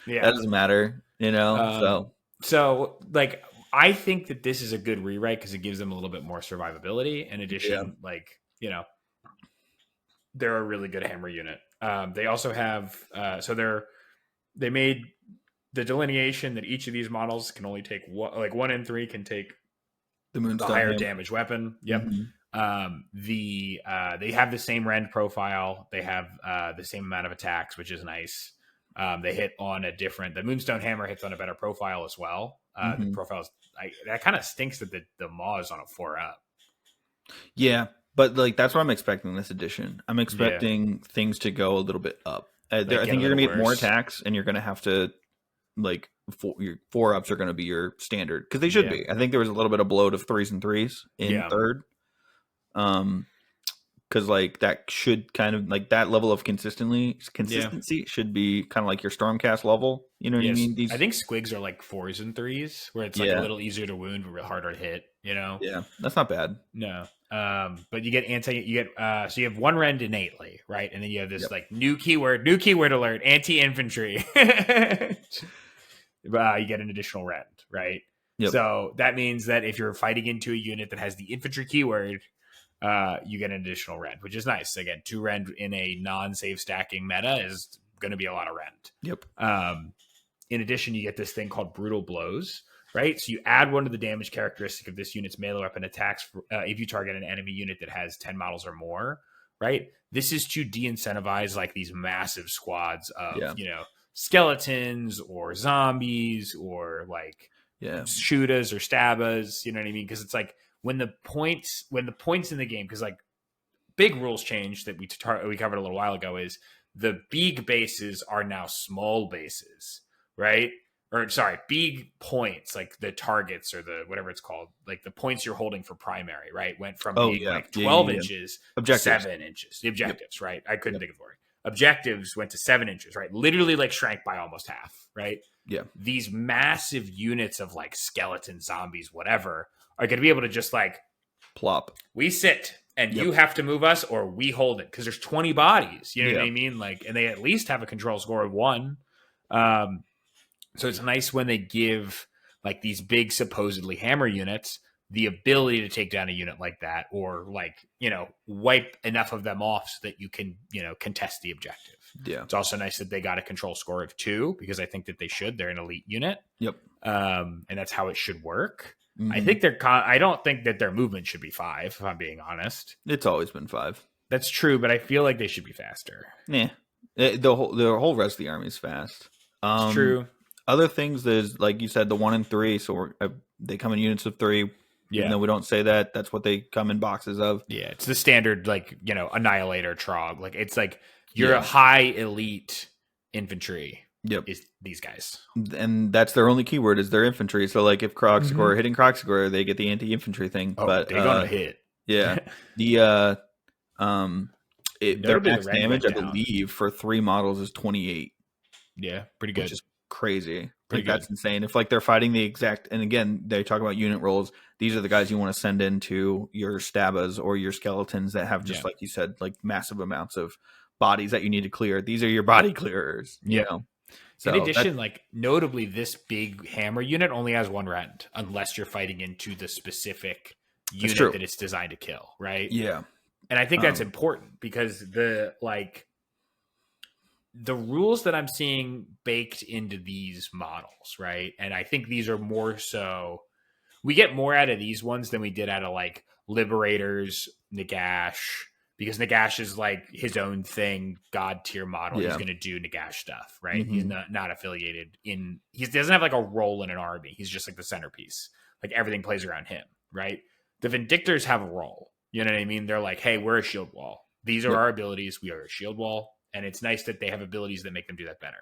That doesn't matter, you know? So like, I think that this is a good rewrite because it gives them a little bit more survivability. In addition, like, you know, they're a really good hammer unit. They also have they made the delineation that each of these models can only take 1 and 3 can take the higher damage weapon. Yep. Mm-hmm. They have the same rend profile. They have the same amount of attacks, which is nice. They hit on the Moonstone Hammer hits on a better profile as well. The profiles that kind of stinks that the Maw is on a 4-up. Yeah. But like that's what I'm expecting this edition. I'm expecting things to go a little bit up. I think you're going to get more attacks, and you're going to have to like your 4-ups are going to be your standard because they should be. I think there was a little bit of bloat of 3s and 3s in third, because like that should kind of like that level of consistency should be kind of like your Stormcast level. You know what I mean? I think squigs are like 4s and 3s, where it's like a little easier to wound, but real harder to hit. You know? Yeah, that's not bad. No. But you get so you have 1 rend innately, right? And then you have this like new keyword alert, anti-infantry. You get an additional rend, right? Yep. So that means that if you're fighting into a unit that has the infantry keyword, you get an additional rend, which is nice. Again, 2 rend in a non-save stacking meta is going to be a lot of rend. Yep. In addition, you get this thing called brutal blows. Right, so you add 1 to the damage characteristic of this unit's melee weapon attacks if you target an enemy unit that has 10 models or more. Right, this is to de-incentivize like these massive squads of skeletons or zombies or like shootas or stabas. You know what I mean? Because it's like when the points in the game, because like big rules change that we covered a little while ago is the big bases are now small bases, right? Or sorry, big points, like the targets or the whatever it's called, like the points you're holding for primary, right? Went from being like 12 inches to 7 inches. The objectives, right? I couldn't think of the word. Objectives went to 7 inches, right? Literally like shrank by almost half, right? Yeah. These massive units of like skeletons, zombies, whatever, are going to be able to just like plop. We sit and you have to move us or we hold it because there's 20 bodies. You know what I mean? Like, and they at least have a control score of 1. So it's nice when they give like these big supposedly hammer units the ability to take down a unit like that or like, wipe enough of them off so that you can, contest the objective. Yeah. It's also nice that they got a control score of 2 because I think that they should. They're an elite unit. Yep. And that's how it should work. I think I don't think that their movement should be 5, if I'm being honest. It's always been 5. That's true, but I feel like they should be faster. Yeah. The whole rest of the army is fast. It's true. Other things is like you said, the 1 and 3. So they come in units of 3. Even though we don't say that, that's what they come in boxes of. Yeah, it's the standard like Annihilator Trog. Like it's like you're a high elite infantry. Yep, is these guys, and that's their only keyword is their infantry. So like if Kroxigor hitting Kroxigor, they get the anti-infantry thing. Oh, but they're gonna hit. Yeah, their max damage, I believe, for 3 models is 28. Yeah, pretty good. Which is crazy. That's insane. If like they're fighting the exact, and again they talk about unit rolls. These are the guys you want to send into your stabas or your skeletons that have just like you said, like massive amounts of bodies that you need to clear. These are your body clearers. You know. So in addition, like notably, this big hammer unit only has 1 rend unless you're fighting into the specific unit that it's designed to kill. Right. Yeah. And I think that's important because the rules that I'm seeing baked into these models, right? And I think these are more so, we get more out of these ones than we did out of like Liberators, Nagash, because Nagash is like his own thing, god tier model. Yeah. He's going to do Nagash stuff, right? Mm-hmm. He's not affiliated he doesn't have like a role in an army. He's just like the centerpiece. Like everything plays around him, right? The Vindictors have a role. You know what I mean? They're like, hey, we're a shield wall. These are our abilities. We are a shield wall. And it's nice that they have abilities that make them do that better,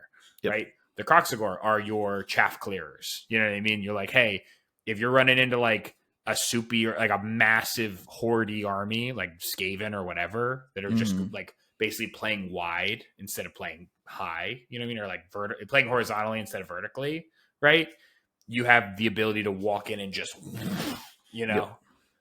right? The Kroxigor are your chaff clearers. You know what I mean? You're like, hey, if you're running into like a soupy or like a massive horde army, like Skaven or whatever, that are just like basically playing wide instead of playing high, you know what I mean? Or like playing horizontally instead of vertically, right? You have the ability to walk in and just, you know.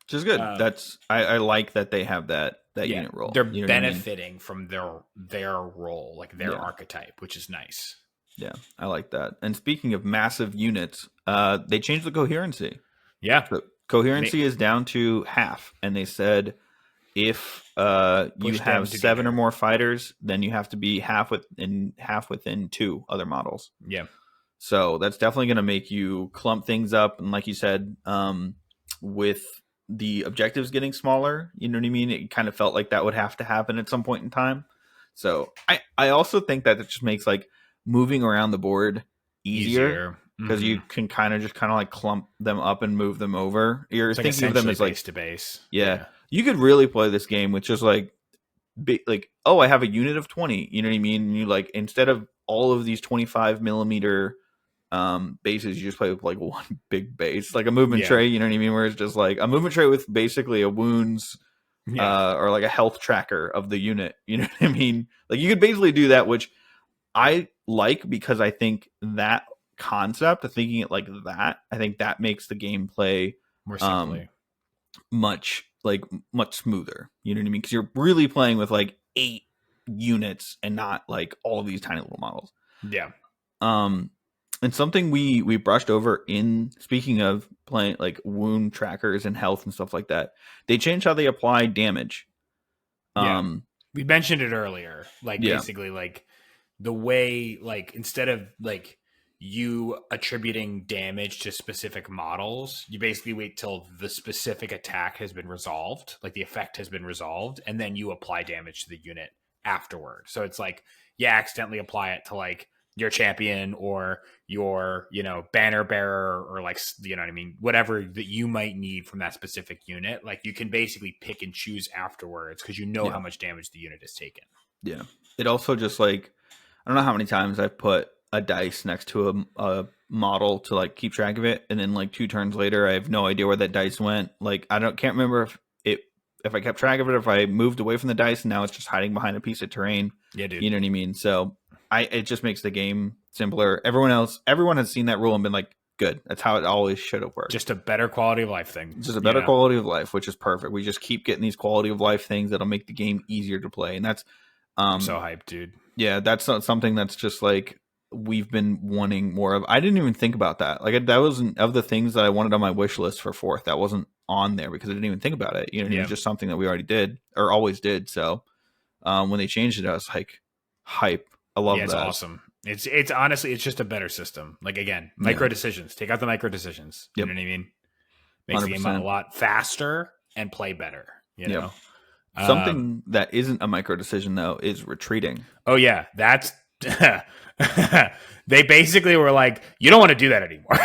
Which is good. I like that they have that unit role. They're benefiting from their role, like their archetype, which is nice. Yeah, I like that. And speaking of massive units, they changed the coherency. Yeah. So coherency is down to half. And they said if you have 7 or more fighters, then you have to be half within 2 other models. Yeah. So that's definitely going to make you clump things up. And like you said, with the objectives getting smaller, you know what I mean? It kind of felt like that would have to happen at some point in time. So I also think that it just makes like moving around the board easier because you can kind of like clump them up and move them over. You're thinking of them as like base to base. Yeah. You could really play this game with just like I have a unit of 20, you know what I mean? And you like, instead of all of these 25 millimeter bases, you just play with like one big base, like a movement tray, you know what I mean, where it's just like a movement tray with basically a wounds or like a health tracker of the unit, you know what I mean? Like you could basically do that, which I like because I think that concept of thinking it like that, I think that makes the gameplay more simply much smoother, you know what I mean? Because you're really playing with like 8 units and not like all these tiny little models. And something we brushed over in speaking of playing like wound trackers and health and stuff like that, they changed how they apply damage. We mentioned it earlier, like basically like the way, like instead of like you attributing damage to specific models, you basically wait till the specific attack has been resolved, like the effect has been resolved, and then you apply damage to the unit afterward. So it's like you accidentally apply it to like your champion or your, you know, banner bearer or like, you know what I mean, whatever that you might need from that specific unit. Like you can basically pick and choose afterwards because you know how much damage the unit has taken. Yeah. It also just like, I don't know how many times I've put a dice next to a model to like keep track of it, and then like 2 turns later I have no idea where that dice went. Like can't remember if I kept track of it, if I moved away from the dice and now it's just hiding behind a piece of terrain. Yeah, dude. You know what I mean? So it just makes the game simpler. Everyone has seen that rule and been like, good. That's how it always should have worked. Just a better quality of life thing. Just a better quality of life, which is perfect. We just keep getting these quality of life things that'll make the game easier to play. And that's I'm so hyped, dude. Yeah, that's not something that's just like we've been wanting more of. I didn't even think about that. Like that wasn't of the things that I wanted on my wish list for 4th. That wasn't on there because I didn't even think about it. You know, it was just something that we already did or always did. So when they changed it, I was like, hype. I love that. It's awesome. It's honestly, it's just a better system. Like again, micro decisions. Take out the micro decisions. You know what I mean? Makes 100%. The game a lot faster and play better. You know? Something that isn't a micro decision though is retreating. Oh yeah, that's they basically were like, you don't want to do that anymore.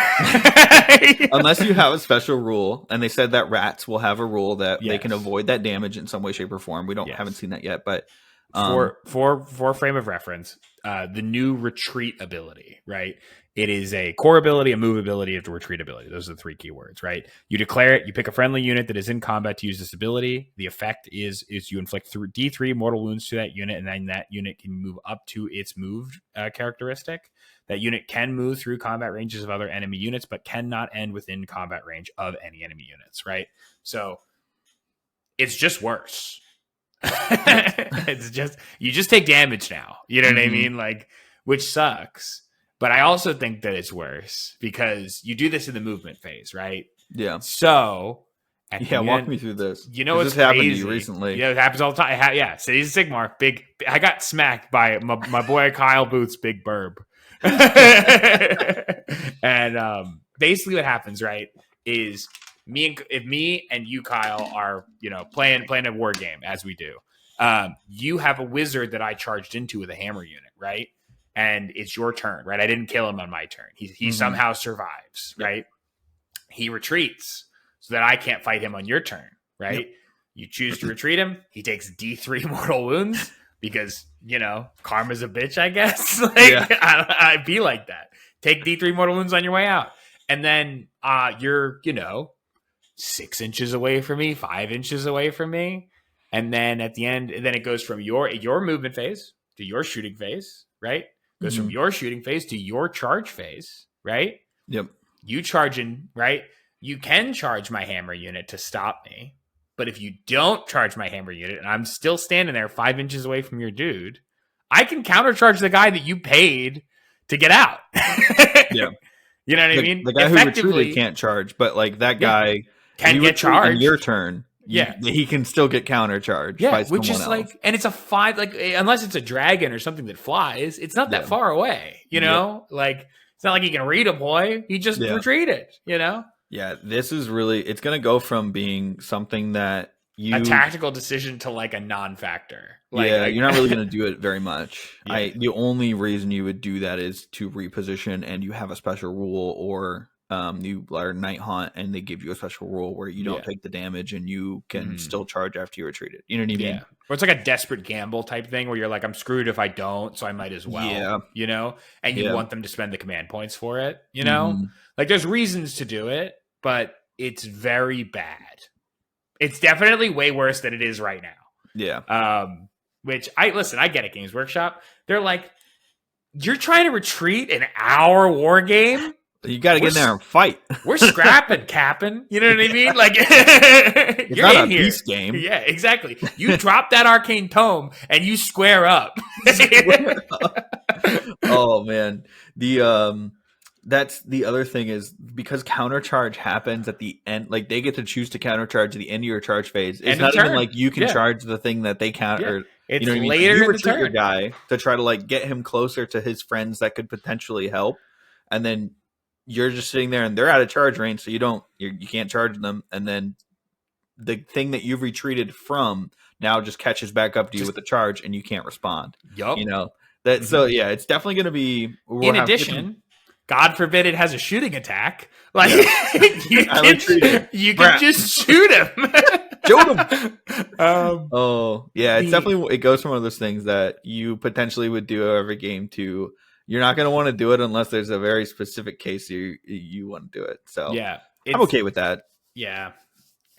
Unless you have a special rule, and they said that rats will have a rule that they can avoid that damage in some way, shape, or form. We haven't seen that yet, but for frame of reference, the new retreat ability, right? It is a core ability, a move ability, and a retreat ability. Those are the 3 keywords, right? You declare it, you pick a friendly unit that is in combat to use this ability. The effect is you inflict D3 mortal wounds to that unit, and then that unit can move up to its moved characteristic. That unit can move through combat ranges of other enemy units, but cannot end within combat range of any enemy units, right? So it's just worse. It's just, you just take damage now. You know what I mean? Like, which sucks. But I also think that it's worse because you do this in the movement phase, right? Yeah. So, walk me through this. You know, this happened to you recently. Yeah, it happens all the time. Cities of Sigmar, I got smacked by my boy Kyle Booth's big burb. And basically, what happens, right, is me and you, Kyle, are playing a war game as we do. You have a wizard that I charged into with a hammer unit, right? And it's your turn, right? I didn't kill him on my turn. He somehow survives, right? He retreats so that I can't fight him on your turn, right? Yep. You choose to retreat him. He takes D3 mortal wounds because, karma's a bitch, I guess. I'd be like that. Take D3 mortal wounds on your way out. And then you're, 6 inches away from me, 5 inches away from me. And then at the end, then it goes from your movement phase to your shooting phase, right? Goes from your shooting phase to your charge phase, right? Yep. You charge in, right? You can charge my hammer unit to stop me. But if you don't charge my hammer unit and I'm still standing there 5 inches away from your dude, I can countercharge the guy that you paid to get out. Yeah. You know what I mean? The guy who retreated can't charge, but like that guy can get charged on your turn. He can still get countercharged. Yeah, by which is else. Like, and it's a 5, like, unless it's a dragon or something that flies, it's not that far away, Like, it's not like he can redeploy. He just retreated, Yeah, this is really, it's going to go from being something that a tactical decision to like a non-factor. You're not really going to do it very much. The only reason you would do that is to reposition, and you have a special rule, or you are Night Haunt and they give you a special rule where you don't take the damage and you can still charge after you retreat it. You know what I mean? Yeah. Or it's like a desperate gamble type thing where you're like, I'm screwed if I don't, so I might as well. And you want them to spend the command points for it, Like, there's reasons to do it, but it's very bad. It's definitely way worse than it is right now. Yeah. Which I get it, Games Workshop. They're like, you're trying to retreat an hour war game? You got to get in there and fight. We're scrapping, Cap'n. You know what I mean? Like, it's you're not in a here. Beast game. Yeah, exactly. You drop that arcane tome and you square up. Oh man, that's the other thing, is because countercharge happens at the end. Like, they get to choose to countercharge at the end of your charge phase. It's not even like you can charge the thing that they counter. It's you know what I mean? later You in the retreat turn. your guy to try to like get him closer to his friends that could potentially help, and then you're just sitting there and they're out of charge range, so you can't charge them, and then the thing that you've retreated from now just catches back up to you with a charge, and you can't respond. Yup. So yeah, it's definitely going to be. In addition, God forbid it has a shooting attack. Like, you can just shoot him. Shoot him. It's definitely, it goes from one of those things that you potentially would do every game to. You're not going to want to do it unless there's a very specific case you want to do it. So yeah, I'm okay with that. Yeah.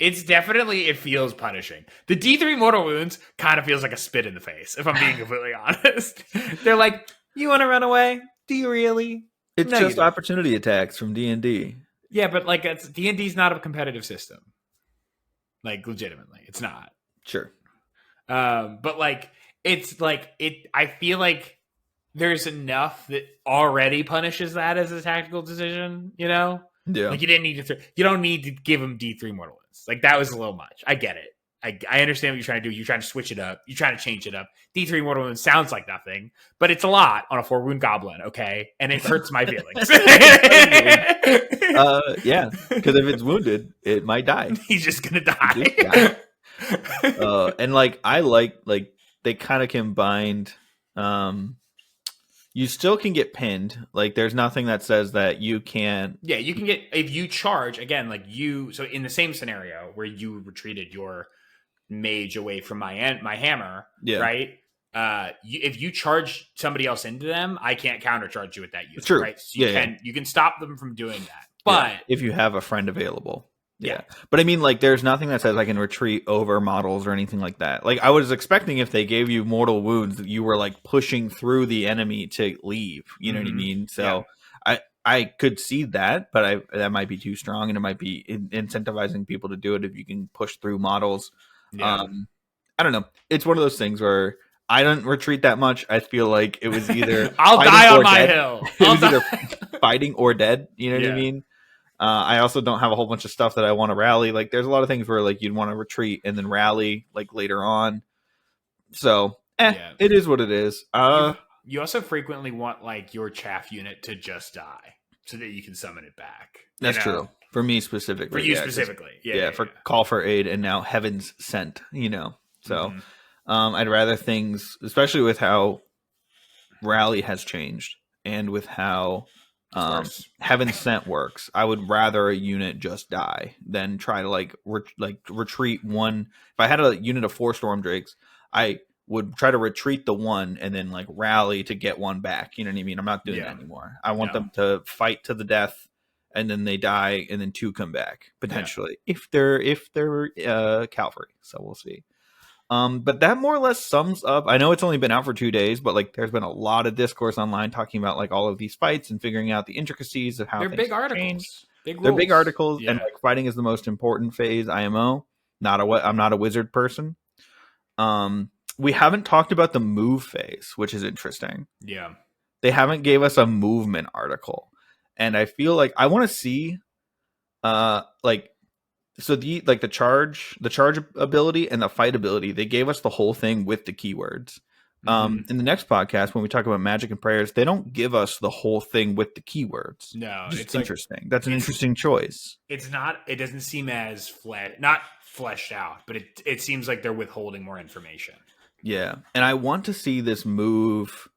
It's definitely, it feels punishing. The D3 mortal wounds kind of feels like a spit in the face, if I'm being completely honest. They're like, you want to run away? Do you really? It's just opportunity attacks from D&D. Yeah, but like, D&D's not a competitive system. Like, legitimately, it's not. Sure. But like, it's like, I feel like there's enough that already punishes that as a tactical decision, Yeah. Like, you didn't need to. You don't need to give him D3 mortal wounds. Like, that was a little much. I get it. I understand what you're trying to do. You're trying to switch it up. You're trying to change it up. D3 mortal wounds sounds like nothing, but it's a lot on a 4-wound goblin. Okay, and it hurts my feelings. Yeah, because if it's wounded, it might die. He's just gonna die. And like, I like they kind of combined. You still can get pinned. Like, there's nothing that says that you can't. Yeah, you can get, if you charge, again, like so in the same scenario where you retreated your mage away from my hammer, right? If you charge somebody else into them, I can't countercharge you with that unit. True. Right? So you can stop them from doing that. But if you have a friend available. Yeah. But I mean, like, there's nothing that says I can retreat over models or anything like that. Like, I was expecting if they gave you mortal wounds that you were like pushing through the enemy to leave. You know what I mean? So I could see that, but that might be too strong, and it might be incentivizing people to do it if you can push through models. I don't know. It's one of those things where I don't retreat that much. I feel like it was either I'll die on my hill. It was either fighting or dead. You know what I mean? I also don't have a whole bunch of stuff that I want to rally. Like, there's a lot of things where like you'd want to retreat and then rally like later on. So it is what it is. You also frequently want like your chaff unit to just die so that you can summon it back. That's true. For me specifically. For you specifically. For Call for Aid and now Heaven's Sent, So I'd rather things, especially with how Rally has changed and with how It's worse. Heaven Sent works. I would rather a unit just die than try to retreat one. If I had a unit of 4 Storm Drakes, I would try to retreat the one and then like rally to get one back. You know what I mean? I'm not doing that anymore. I want them to fight to the death, and then they die, and then 2 come back potentially if they're cavalry. So we'll see. But that more or less sums up. I know it's only been out for 2 days, but like there's been a lot of discourse online talking about like all of these fights and figuring out the intricacies of how they're things big have articles. changed. Big They're rules. big articles, and like fighting is the most important phase. IMO. I'm not a wizard person. We haven't talked about the move phase, which is interesting. Yeah. They haven't gave us a movement article, and I feel like I want to see, so the charge ability and the fight ability, they gave us the whole thing with the keywords. In the next podcast, when we talk about magic and prayers, they don't give us the whole thing with the keywords. No, it's interesting. That's an interesting choice. It's not. It doesn't seem as not fleshed out, but it seems like they're withholding more information. Yeah, and I want to see this move.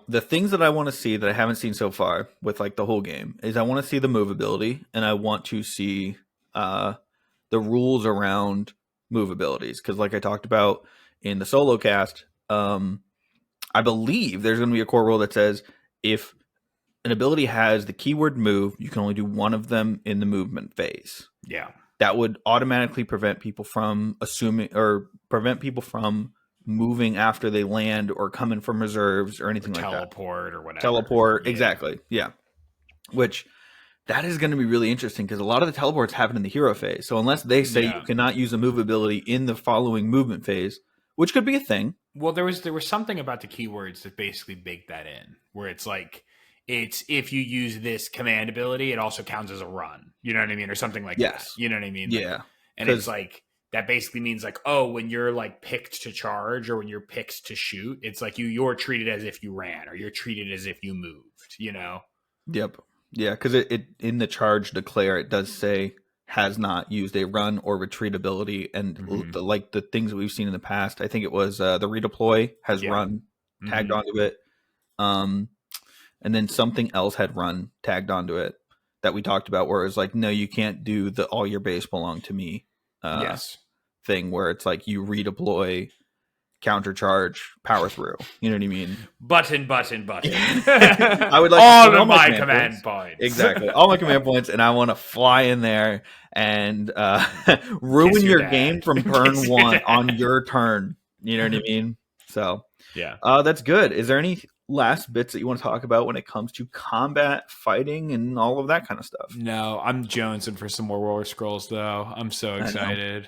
The things that I want to see that I haven't seen so far with like the whole game is I want to see the move ability, and I want to see the rules around move abilities, because like I talked about in the solo cast, I believe there's going to be a core rule that says if an ability has the keyword move, you can only do one of them in the movement phase. Yeah, that would automatically prevent people from moving after they land or coming from reserves or anything like that. Teleport or whatever. Teleport, exactly. Yeah. Which that is going to be really interesting because a lot of the teleports happen in the hero phase. So unless they say you cannot use a move ability in the following movement phase, which could be a thing. Well, there was something about the keywords that basically baked that in, where it's like, it's if you use this command ability, it also counts as a run. You know what I mean? Or something like that. You know what I mean? Yeah. Like, and it's like, that basically means like, oh, when you're like picked to charge or when you're picked to shoot, it's like you're treated as if you ran or you're treated as if you moved, you know? Yep. Yeah, because it in the charge declare, it does say has not used a run or retreat ability. And the things that we've seen in the past, I think it was the redeploy has run tagged onto it. And then something else had run tagged onto it that we talked about where it was like, no, you can't do the all your base belong to me thing where it's like you redeploy, counter charge, power through. You know what I mean? Button. I would like all of my command points. Exactly. All my command points, and I want to fly in there and ruin your game from turn 1 on your turn. You know what I mean? So yeah. That's good. Is there any last bits that you want to talk about when it comes to combat, fighting, and all of that kind of stuff? No, I'm jonesing for some more Warscrolls though. I'm so excited.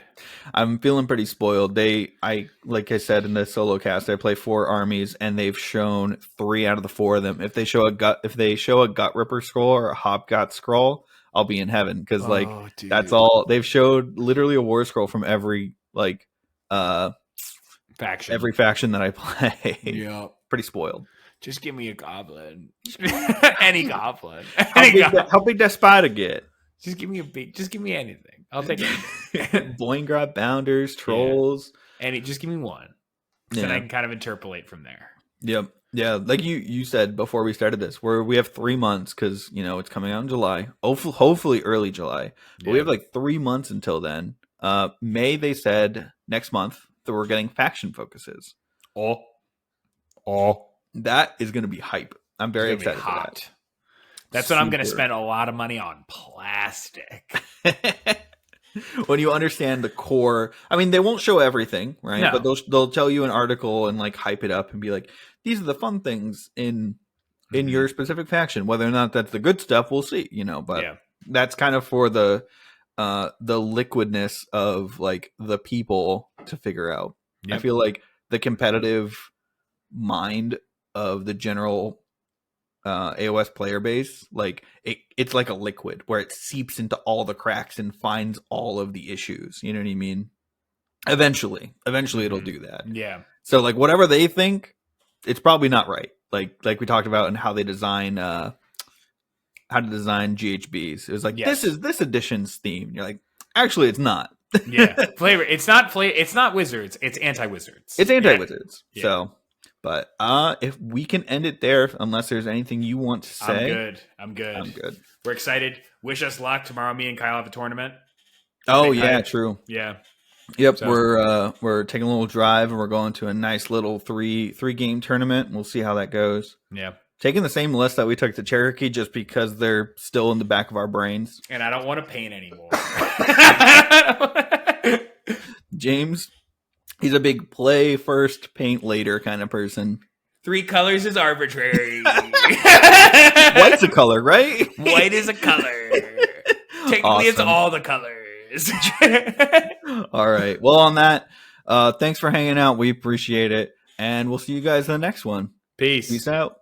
I'm feeling pretty spoiled. Like I said in the solo cast, I play 4 armies, and they've shown 3 out of the 4 of them. If they show a gut ripper scroll or a hobgot scroll, I'll be in heaven because that's all they've showed. Literally a war scroll from every faction, every faction that I play. Yeah, pretty spoiled. Just give me a goblin. Any goblin. How big that spider get? Just give me anything. I'll take anything. Boingrot, bounders, trolls. Just give me one. Then I can kind of interpolate from there. Yep. Yeah. Like you said before we started this, where we have 3 months because, it's coming out in July. Hopefully early July. But we have like 3 months until then. May, they said next month that we're getting faction focuses. That is going to be hype. I'm very excited for that. That's what I'm going to spend a lot of money on. Plastic. When you understand the core, I mean, they won't show everything, right? No. But they'll tell you an article and like hype it up and be like, these are the fun things in your specific faction. Whether or not that's the good stuff, we'll see, But that's kind of for the liquidness of like the people to figure out. Yep. I feel like the competitive mind of the general AOS player base, like it's like a liquid where it seeps into all the cracks and finds all of the issues. You know what I mean? Eventually it'll do that. Yeah. So like whatever they think, it's probably not right. Like we talked about and how they design how to design GHBs. It was like this is this edition's theme. You're like, actually it's not. Yeah, flavor. It's not It's not wizards. It's anti-wizards. It's anti-wizards. Yeah. So, but if we can end it there, unless there's anything you want to say. I'm good. I'm good. We're excited. Wish us luck tomorrow. Me and Kyle have a tournament. Oh yeah, true. Yeah. Yep, so, we're taking a little drive and we're going to a nice little three game tournament. We'll see how that goes. Yeah. Taking the same list that we took to Cherokee just because they're still in the back of our brains. And I don't want to paint anymore. James, he's a big play first, paint later kind of person. 3 colors is arbitrary. White's a color, right? White is a color. Technically, awesome. It's all the colors. All right. Well, on that, thanks for hanging out. We appreciate it. And we'll see you guys in the next one. Peace. Peace out.